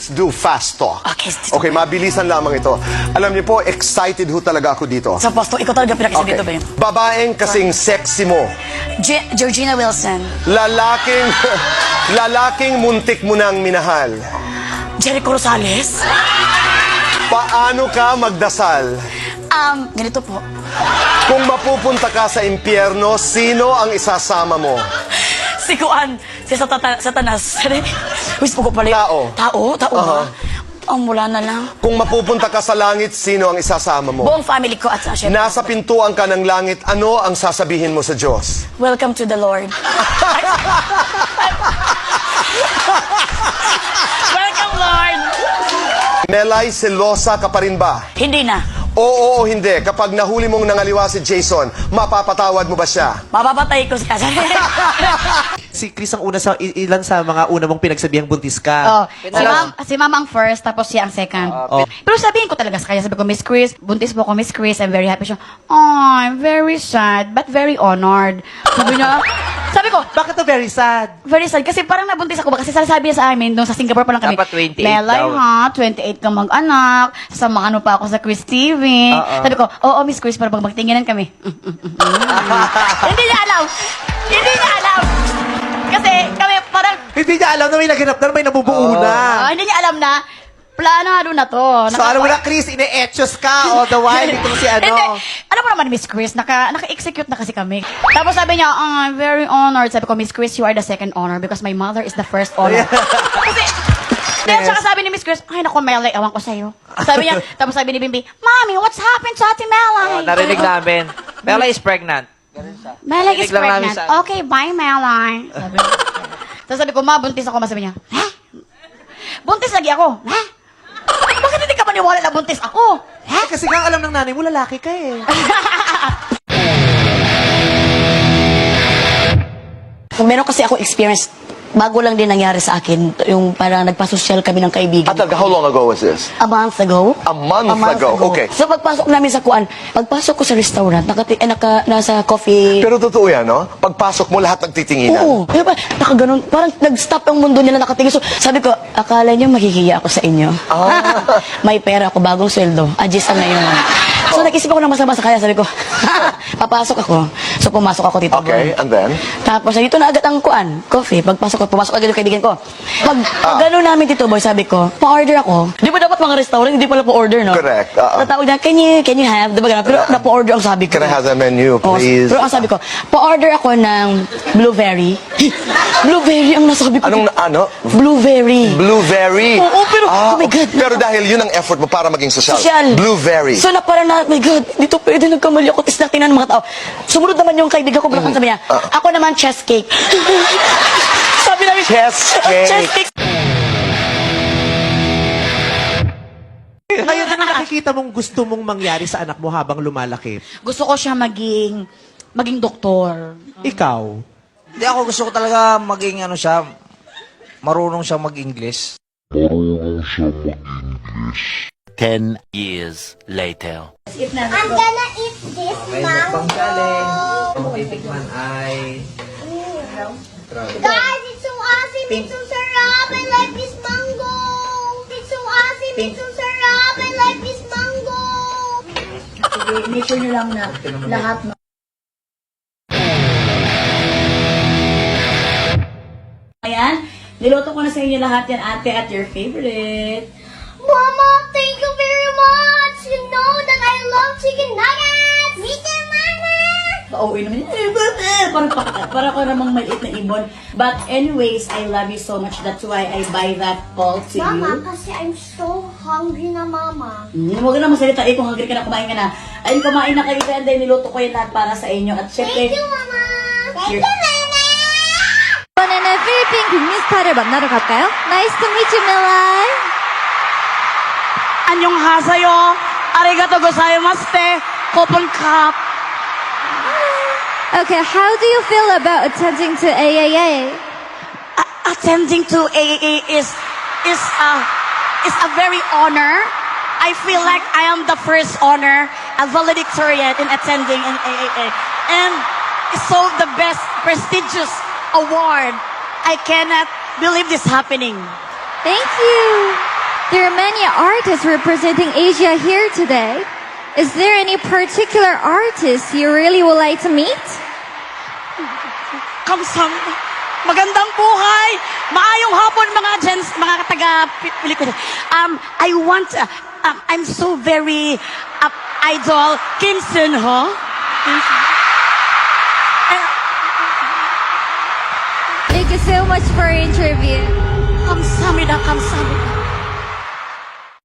Let's do fast talk. Okay, mabilisan lamang ito. Alam niyo po, excited ho talaga ako dito. Sa posto, ikaw talaga pinakisa Okay. dito ba yun? Babaeng kasing sexy mo. Georgina Wilson. Lalaking muntik mo nang minahal. Jericho Rosales. Paano ka magdasal? Ganito po. Kung mapupunta ka sa impyerno, sino ang isasama mo? Si Kuan, si Satanas. Wis po ko pala. Tao. Tao ba? Wala na lang. Kung mapupunta ka sa langit, sino ang isasama mo? Buong family ko at syempre. Nasa pintuan ka ng langit, ano ang sasabihin mo sa Diyos? Welcome to the Lord. Welcome, Lord. Melay, selosa ka pa rin ba? Hindi na. Oo o hindi. Kapag nahuli mong nangaliwa si Jason, mapapatawad mo ba siya? Mapapatay ko si Kasa. Si Chris ang una sa ilan sa mga una mong pinagsabihang buntis ka. Si Ma'am ang first, tapos siya ang second. Pero sabihin ko talaga sa kanya, sabi ko, Miss Chris, buntis po ako, Miss Chris, I'm very happy. Siya, oh, I'm very sad, but very honored. Sabi ko, Bakit to very sad? very sad, kasi parang nabuntis ako ba? Kasi sabi niya sa amin, nung sa Singapore pa lang kami, Dapat 28 Melay daw. ha, 28 kang mag-anak, sasamahan mo pa ako sa Chris TV. Sabi ko, oo, Miss Chris, para pag magtinginan kami. Hindi niya alam. Hindi niya alam. Kasi kami parang, Hindi niya alam na may naganap na, may nabubuo na. hindi niya alam na, planado na to. So alam mo na, Chris, ine-etchos ka all the while. Dito si ano. Hindi. Alam mo naman, Miss Chris, naka-execute na kasi kami. Tapos sabi niya, I'm very honored. Sabi ko, Miss Chris, you are the second honor because my mother is the first honor. Kasi, then saka sabi ni Miss Chris, ay naku, Melay, awan ko sa'yo. Sabi niya, tapos sabi ni Bimbi, Mommy, what's happened to Ate Melay? Narinig namin. Bella is pregnant. Melay is Narinig lang namin pregnant. sa- Okay, bye, Melay. Sabi ko. Tapos sabi ko, Ma, buntis ako. Sabi niya, ha? Buntis lagi ako. Ha? Bakit hindi ka maniwala na buntis ako? Ha? Kasi nga alam ng nanay mo, lalaki ka eh. Kung meron kasi ako experience, bago lang din nangyari sa akin, yung parang nagpasosyal kami ng kaibigan. How long ago was this? A month ago. A month ago, okay. So pagpasok namin sa kuan, pagpasok ko sa restaurant, nasa coffee. Pero totoo yan, no? Pagpasok mo, lahat nagtitinginan. Oo. Diba, nakaganon, parang nag-stop ang mundo nila nakatingin. So sabi ko, akala niyo mahihiya ako sa inyo. May pera ako, bagong sweldo. Adjust na yun. So nag-isip ako ng masama sa kanya. Sabi ko, papasok ako. So pumasok ako dito. Okay, and then? Tapos dito na agad ang kuan, coffee. Pagpasok ko, pumasok agad yung kaibigan ko. Pag gano'n namin dito, boy, sabi ko, pa-order ako. Di ba dapat mga restaurant, hindi pala pa-order, no? Correct, Tatawag na, can you have? Di ba gano'n? Pero na-pa-order ang sabi ko. Can I have the menu, please? Pero ang sabi ko, pa-order ako ng blueberry. Blueberry ang nasabi ko. Anong, ano? Blueberry. Blueberry. Oo, pero, oh my God. Pero dahil yun ang effort mo para maging social. Social. Blueberry. So na parang na, my God, dito pwede nagkamali ako. Tapos natingnan ng mga tao. Sumunod naman yung kaibigan ko, bulakan sabi niya, ako naman chess cake. Sabi namin, Chess cake. Chess cake. Ngayon, ano nakikita mong gusto mong mangyari sa anak mo habang lumalaki? Gusto ko siya maging doktor. Ikaw? Hindi ako gusto ko talaga maging ano siya, marunong siya mag-English. 10 years later. I'm gonna eat this mango. Titikman ay... Guys, it's so awesome. It's so sarap. I like this mango. It's so awesome. It's so sarap. I like this mango. Sige, make sure nyo lang na lahat na. Ayan, niluto ko na sa inyo lahat yan, ate, at your favorite. Mama, thank you very much. You know that I love chicken nuggets. Me too, Mama. Pauwi naman yun. Para ko namang maliit na ibon. But anyways, I love you so much. That's why I buy that ball to Mama, you. kasi I'm so hungry na, Mama. Huwag ka na magsalita. Kung hungry ka na, kumain ka na. Ayun, kumain na kayo dyan. Dahil niluto ko yan lahat para sa inyo. At syempre, Thank you, Mama. Thank Here. you, Mama. 이번에는 필리핀 국민 스타를 만나러 갈까요? Nice to meet you, Melay. Annyeonghaseyo. Arigato gozaimasu. Kopon kap. Okay, how do you feel about attending to AAA? Attending to AAA is a very honor. I feel like I am the first honor, a valedictorian in attending in AAA. And it's so the best prestigious award. I cannot believe this happening. Thank you. There are many artists representing Asia here today. Is there any particular artist you really would like to meet? Kamsahamnida. Magandang buhay. Maayong hapon mga gens, mga taga-Pilipinas. I want, I'm so very idol Kim Sun Ho. Thank you so much for your interview. Kamsahamnida, kamsahamnida.